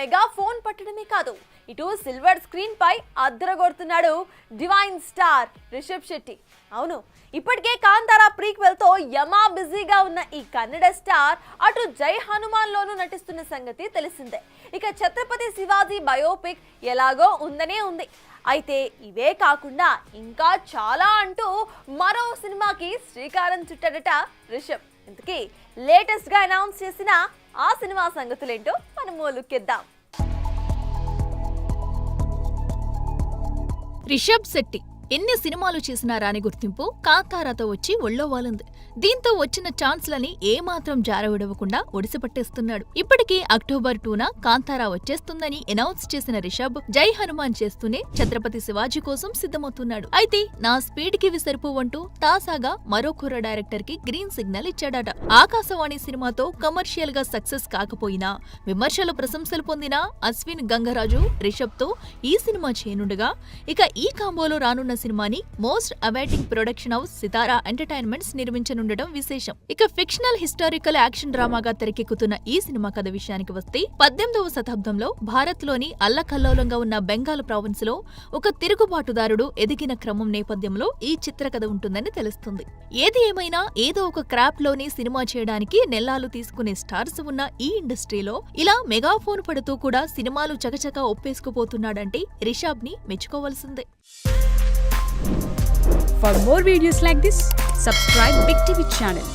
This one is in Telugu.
మెగా ఫోన్ పట్టడమే కాదు, ఇటు సిల్వర్ స్క్రీన్ పై అద్దరగొడుతున్నాడు డివైన్ స్టార్ రిషబ్ శెట్టి. అవును, ఇప్పటికే కాంతారా ప్రీక్వెల్ తో యమా బిజీగా ఉన్న ఈ కన్నడ స్టార్ అటు జై హనుమాన్ లోనూ నటిస్తున్న సంగతి తెలిసిందే. ఇక ఛత్రపతి శివాజీ బయోపిక్ ఎలాగో ఉందనే ఉంది. అయితే ఇవే కాకుండా ఇంకా చాలా అంటూ మరో సినిమాకి శ్రీకారం చుట్టాడట రిషబ్. ఇంతకీ లేటెస్ట్ గా అనౌన్స్ చేసిన ఆ సినిమా సంగతులేంటో మనము లుక్కేద్దాం. రిషబ్ శెట్టి ఎన్ని సినిమాలు చేసినా రాని గుర్తింపు కాంతారాతో వచ్చి ఒళ్ళో వాలింది. దీంతో వచ్చిన ఛాన్స్లని ఏమాత్రం జారవిడవకుండా ఒడిసిపట్టేస్తున్నాడు. ఇప్పటికీ అక్టోబర్ 2న కాంతారా వచ్చేస్తుందని అనౌన్స్ చేసిన రిషబ్ జై హనుమాన్ చేస్తూనే ఛత్రపతి శివాజీ కోసం సిద్ధమవుతున్నాడు. అయితే నా స్పీడ్ కి విసరిపోవంటూ తాసాగా మరో కుర్ర డైరెక్టర్ కి గ్రీన్ సిగ్నల్ ఇచ్చాడట. ఆకాశవాణి సినిమాతో కమర్షియల్ గా సక్సెస్ కాకపోయినా విమర్శలు ప్రశంసలు పొందిన అశ్విన్ గంగరాజు రిషబ్ తో ఈ సినిమా చేయనుండగా, ఇక ఈ కాంబోలో రానున్న సినిమాని మోస్ట్ అవైటింగ్ ప్రొడక్షన్ హౌస్ సితారా ఎంటర్టైన్మెంట్స్ నిర్మించనుండటం విశేషం. ఇక ఫిక్షనల్ హిస్టారికల్ యాక్షన్ డ్రామాగా తెరకెక్కుతున్న ఈ సినిమా కథ విషయానికి వస్తే 18వ శతాబ్దంలో భారత్ లోని అల్లకల్లోలంగా ఉన్న బెంగాల్ ప్రావిన్స్ లో ఒక తిరుగుబాటుదారుడు ఎదిగిన క్రమం నేపథ్యంలో ఈ చిత్రకథ ఉంటుందని తెలుస్తుంది. ఏది ఏమైనా ఏదో ఒక క్రాప్ లోని సినిమా చేయడానికి నెల్లాలు తీసుకునే స్టార్స్ ఉన్న ఈ ఇండస్ట్రీలో ఇలా మెగాఫోన్ పడుతూ కూడా సినిమాలు చకచకా ఒప్పేసుకుపోతున్నాడంటే రిషబ్ ని మెచ్చుకోవాల్సిందే. For more videos like this, subscribe Big TV channel.